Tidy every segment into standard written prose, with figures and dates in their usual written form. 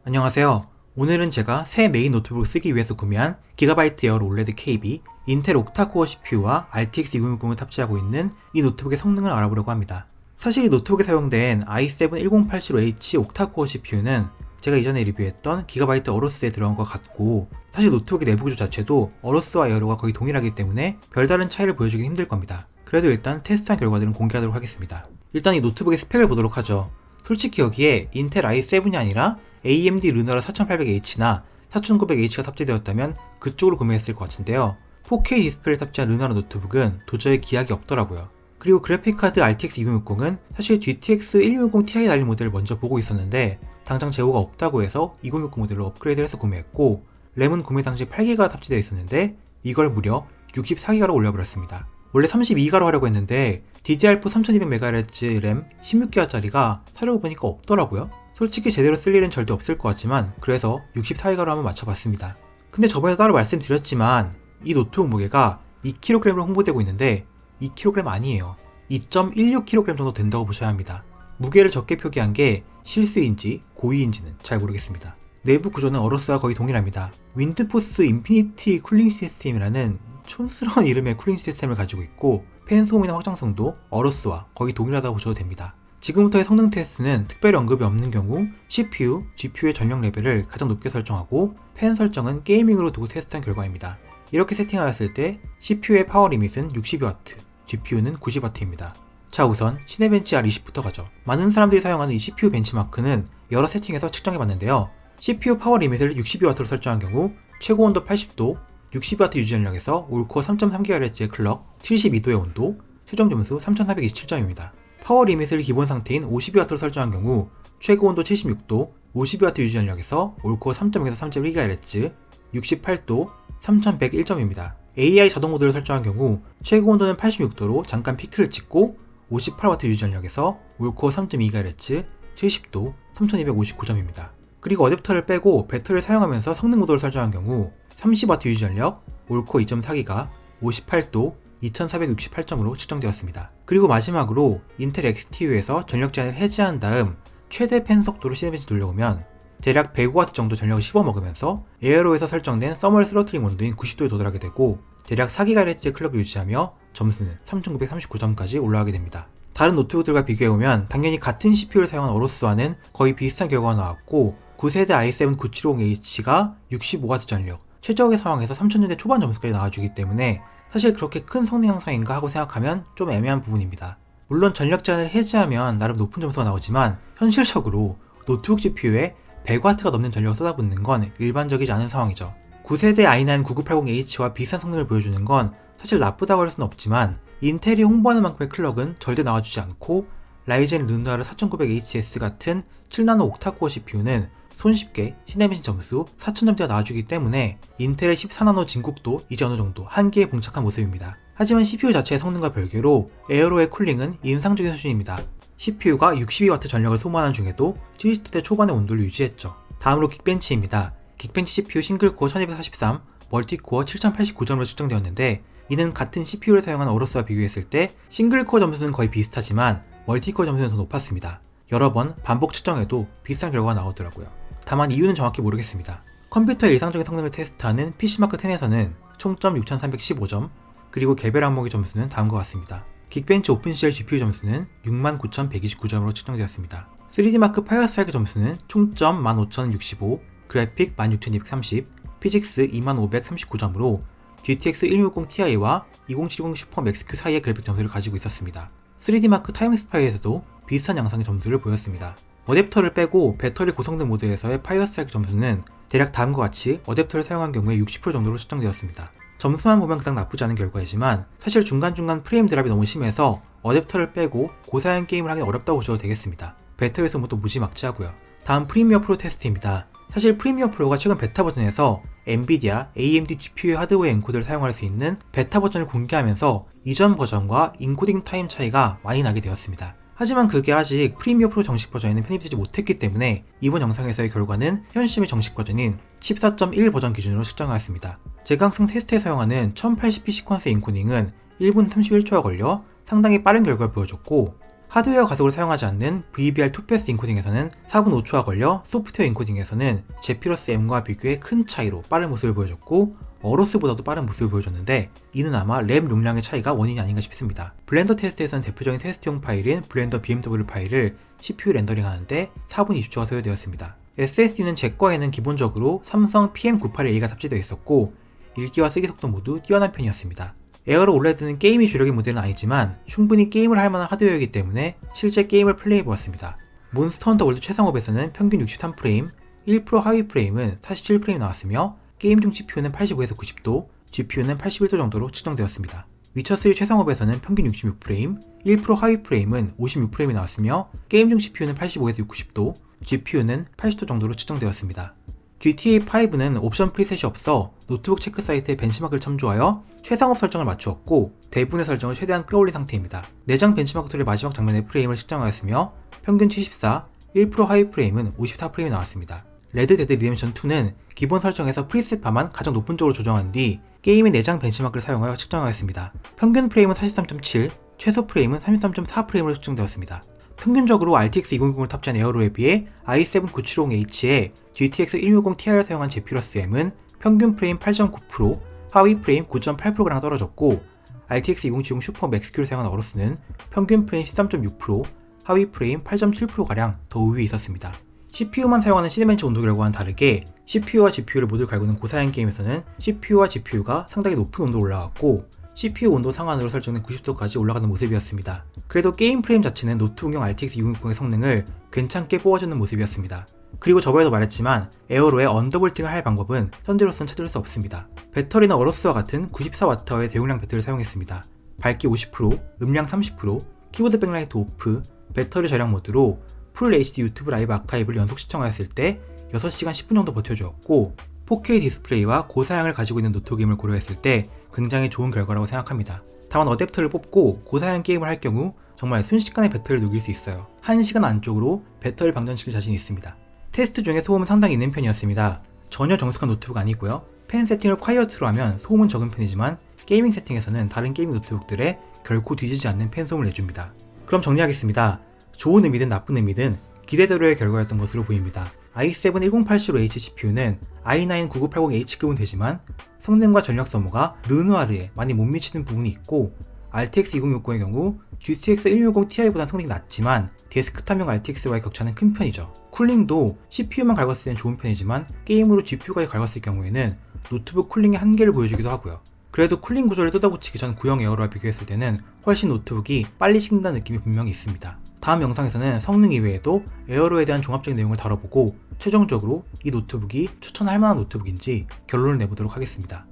안녕하세요. 오늘은 제가 새 메인 노트북을 쓰기 위해서 구매한 기가바이트 에어 올레드 KB 인텔 옥타코어 CPU와 RTX 2060을 탑재하고 있는 이 노트북의 성능을 알아보려고 합니다. 사실 이 노트북에 사용된 i7-1080H 옥타코어 CPU는 제가 이전에 리뷰했던 기가바이트 어로스에 들어간 것 같고, 사실 노트북의 내부 구조 자체도 어로스와 에어로가 거의 동일하기 때문에 별다른 차이를 보여주기 힘들 겁니다. 그래도 일단 테스트한 결과들은 공개하도록 하겠습니다. 일단 이 노트북의 스펙을 보도록 하죠. 솔직히 여기에 인텔 i7이 아니라 AMD 르나라 4800H나 4900H가 탑재되었다면 그쪽으로 구매했을 것 같은데요. 4K 디스플레이를 탑재한 르나라 노트북은 도저히 기약이 없더라고요. 그리고 그래픽카드 RTX 2060은 사실 GTX 1660 Ti 달린 모델을 먼저 보고 있었는데 당장 재고가 없다고 해서 2060 모델로 업그레이드를 해서 구매했고, 램은 구매 당시 8기가 탑재되어 있었는데 이걸 무려 64기가로 올려버렸습니다. 원래 32기가로 하려고 했는데 DDR4 3200MHz 램 16기가짜리가 사려고 보니까 없더라고요. 솔직히 제대로 쓸 일은 절대 없을 것 같지만 그래서 64기가로 한번 맞춰봤습니다. 근데 저번에 따로 말씀드렸지만 이 노트북 무게가 2kg으로 홍보되고 있는데 2kg 아니에요. 2.16kg 정도 된다고 보셔야 합니다. 무게를 적게 표기한 게 실수인지 고의인지는 잘 모르겠습니다. 내부 구조는 어로스와 거의 동일합니다. 윈드포스 인피니티 쿨링 시스템이라는 촌스러운 이름의 쿨링 시스템을 가지고 있고, 팬 소음이나 확장성도 어로스와 거의 동일하다고 보셔도 됩니다. 지금부터의 성능 테스트는 특별히 언급이 없는 경우 CPU, GPU의 전력 레벨을 가장 높게 설정하고 팬 설정은 게이밍으로 두고 테스트한 결과입니다. 이렇게 세팅하였을 때 CPU의 파워 리밋은 62W, GPU는 90W입니다. 자, 우선 시네벤치 R20부터 가죠. 많은 사람들이 사용하는 이 CPU 벤치마크는 여러 세팅에서 측정해봤는데요. CPU 파워 리밋을 62W로 설정한 경우 최고 온도 80도, 60W 유지 전력에서 올코어 3.3GHz의 클럭, 72도의 온도, 최종 점수 3427점입니다. 파워 리밋을 기본 상태인 52W로 설정한 경우 최고 온도 76도, 52W 유지 전력에서 올코어 3.0에서 3.1GHz, 68도, 3101점입니다. AI 자동 모드를 설정한 경우 최고 온도는 86도로 잠깐 피크를 찍고 58W 유지 전력에서 올코어 3.2GHz, 70도, 3259점입니다. 그리고 어댑터를 빼고 배터리를 사용하면서 성능 모드를 설정한 경우 30W 유지 전력, 올코어 2.4기가, 58도, 2468점으로 측정되었습니다. 그리고 마지막으로 인텔 XTU에서 전력 제한을 해제한 다음 최대 팬 속도로 시네벤치 돌려보면 대략 105W 정도 전력을 씹어먹으면서 에어로에서 설정된 서멀 스로틀링 온도인 90도에 도달하게 되고 대략 4GHz의 클럭을 유지하며 점수는 3939점까지 올라가게 됩니다. 다른 노트북들과 비교해보면 당연히 같은 CPU를 사용한 어로스와는 거의 비슷한 결과가 나왔고, 9세대 i7-9750H가 65W 전력, 최적의 상황에서 3000년대 초반 점수까지 나와주기 때문에 사실 그렇게 큰 성능 향상인가 하고 생각하면 좀 애매한 부분입니다. 물론 전력 제한을 해제하면 나름 높은 점수가 나오지만 현실적으로 노트북 GPU에 100W가 넘는 전력을 쏟아붓는 건 일반적이지 않은 상황이죠. 9세대 i9-9980H와 비슷한 성능을 보여주는 건 사실 나쁘다고 할 수는 없지만 인텔이 홍보하는 만큼의 클럭은 절대 나와주지 않고, 라이젠 르나르 4900HS 같은 7나노 옥타코어 CPU는 손쉽게 시네벤치 점수 4000점대가 나와주기 때문에 인텔의 14나노 진국도 이제 어느정도 한계에 봉착한 모습입니다. 하지만 CPU 자체의 성능과 별개로 에어로의 쿨링은 인상적인 수준입니다. CPU가 62W 전력을 소모하는 중에도 70대 초반의 온도를 유지했죠. 다음으로 긱벤치입니다. 긱벤치 CPU 싱글코어 1243, 멀티코어 7089점으로 측정되었는데 이는 같은 CPU를 사용한 어로스와 비교했을 때 싱글코어 점수는 거의 비슷하지만 멀티코어 점수는 더 높았습니다. 여러 번 반복 측정해도 비슷한 결과가 나오더라고요. 다만 이유는 정확히 모르겠습니다. 컴퓨터의 일상적인 성능을 테스트하는 PC마크 10에서는 총점 6315점, 그리고 개별 항목의 점수는 다음과 같습니다. 긱벤치 오픈CL GPU 점수는 69129점으로 측정되었습니다. 3D마크 파이어스트라이크 점수는 총점 15065, 그래픽 16230, 피직스 2539점으로 GTX 1660 Ti와 2070 슈퍼 맥스큐 사이의 그래픽 점수를 가지고 있었습니다. 3D마크 타임스파이에서도 비슷한 양상의 점수를 보였습니다. 어댑터를 빼고 배터리 고성능 모드에서의 파이어스트라이크 점수는 대략 다음과 같이 어댑터를 사용한 경우에 60% 정도로 측정되었습니다. 점수만 보면 그닥 나쁘지 않은 결과이지만 사실 중간중간 프레임 드랍이 너무 심해서 어댑터를 빼고 고사양 게임을 하기 어렵다고 보셔도 되겠습니다. 배터리 소모도 무지막지하고요. 다음 프리미어 프로 테스트입니다. 사실 프리미어 프로가 최근 베타 버전에서 엔비디아, AMD GPU 하드웨어 엔코더를 사용할 수 있는 베타 버전을 공개하면서 이전 버전과 인코딩 타임 차이가 많이 나게 되었습니다. 하지만 그게 아직 프리미어 프로 정식 버전에는 편입되지 못했기 때문에 이번 영상에서의 결과는 현 시점의 정식 버전인 14.1 버전 기준으로 측정하였습니다. 제가 항상 테스트에 사용하는 1080p 시퀀스 인코딩은 1분 31초가 걸려 상당히 빠른 결과를 보여줬고, 하드웨어 가속을 사용하지 않는 VBR 2패스 인코딩에서는 4분 5초가 걸려 소프트웨어 인코딩에서는 제피러스 M과 비교해 큰 차이로 빠른 모습을 보여줬고 어로스보다도 빠른 모습을 보여줬는데 이는 아마 램 용량의 차이가 원인이 아닌가 싶습니다. 블렌더 테스트에서는 대표적인 테스트용 파일인 블렌더 BMW 파일을 CPU 렌더링하는데 4분 20초가 소요되었습니다. SSD는 제 거에는 기본적으로 삼성 PM981A가 탑재되어 있었고 읽기와 쓰기 속도 모두 뛰어난 편이었습니다. 에어로 올레드는 게임이 주력인 모델은 아니지만 충분히 게임을 할 만한 하드웨어이기 때문에 실제 게임을 플레이해보았습니다. 몬스터 헌터 월드 최상업에서는 평균 63프레임, 1% 하위 프레임은 47프레임 나왔으며 게임 중 CPU는 85에서 90도, GPU는 81도 정도로 측정되었습니다. 위쳐3 최상업에서는 평균 66프레임, 1% 하위 프레임은 56프레임이 나왔으며 게임 중 CPU는 85에서 90도, GPU는 80도 정도로 측정되었습니다. GTA5는 옵션 프리셋이 없어 노트북 체크 사이트에 벤치마크를 첨부하여 최상업 설정을 맞추었고 대부분의 설정을 최대한 끌어올린 상태입니다. 내장 벤치마크 툴의 마지막 장면의 프레임을 측정하였으며 평균 74, 1% 하위 프레임은 54프레임이 나왔습니다. 레드 데드 리뎀션 2는 기본 설정에서 프리셋바만 가장 높은 쪽으로 조정한 뒤 게임의 내장 벤치마크를 사용하여 측정하였습니다. 평균 프레임은 43.7, 최소 프레임은 33.4프레임으로 측정되었습니다. 평균적으로 RTX 2060을 탑재한 에어로에 비해 i7 970H에 GTX 1660 Ti를 사용한 제피러스 M은 평균 프레임 8.9%, 하위 프레임 9.8%가량 떨어졌고 RTX 2070 슈퍼 맥스Q를 사용한 어로스는 평균 프레임 13.6%, 하위 프레임 8.7%가량 더 우위에 있었습니다. CPU만 사용하는 시네벤치 온도 결과와는 다르게 CPU와 GPU를 모두 갈구는 고사양 게임에서는 CPU와 GPU가 상당히 높은 온도로 올라갔고 CPU 온도 상한으로 설정된 90도까지 올라가는 모습이었습니다. 그래도 게임 프레임 자체는 노트북용 RTX 2060의 성능을 괜찮게 뽑아주는 모습이었습니다. 그리고 저번에도 말했지만 에어로의 언더볼팅을 할 방법은 현재로서는 찾을 수 없습니다. 배터리는 어로스와 같은 94W의 대용량 배터리를 사용했습니다. 밝기 50%, 음량 30%, 키보드 백라이트 오프, 배터리 절약 모드로 풀 HD 유튜브 라이브 아카이브를 연속 시청하였을 때 6시간 10분 정도 버텨주었고 4K 디스플레이와 고사양을 가지고 있는 노트북임을 고려했을 때 굉장히 좋은 결과라고 생각합니다. 다만 어댑터를 뽑고 고사양 게임을 할 경우 정말 순식간에 배터리를 녹일 수 있어요. 1시간 안쪽으로 배터리를 방전시킬 자신이 있습니다. 테스트 중에 소음은 상당히 있는 편이었습니다. 전혀 정숙한 노트북 아니고요. 펜 세팅을 콰이어트로 하면 소음은 적은 편이지만 게이밍 세팅에서는 다른 게이밍 노트북들에 결코 뒤지지 않는 팬 소음을 내줍니다. 그럼 정리하겠습니다. 좋은 의미든 나쁜 의미든 기대대로의 결과였던 것으로 보입니다. i7 1080H CPU는 i9 9980H급은 되지만 성능과 전력 소모가 르누아르에 많이 못 미치는 부분이 있고 RTX 2060의 경우 GTX 1660 Ti보다 성능이 낮지만 데스크탑용 RTX와의 격차는 큰 편이죠. 쿨링도 CPU만 갈궜을 때는 좋은 편이지만 게임으로 GPU까지 갈궜을 경우에는 노트북 쿨링의 한계를 보여주기도 하고요. 그래도 쿨링 구조를 뜯어고치기 전 구형 에어로와 비교했을 때는 훨씬 노트북이 빨리 식는다는 느낌이 분명히 있습니다. 다음 영상에서는 성능 이외에도 에어로에 대한 종합적인 내용을 다뤄보고 최종적으로 이 노트북이 추천할 만한 노트북인지 결론을 내보도록 하겠습니다.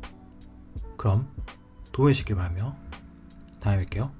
그럼 도움이 되시길 바라며 다음에 뵐게요.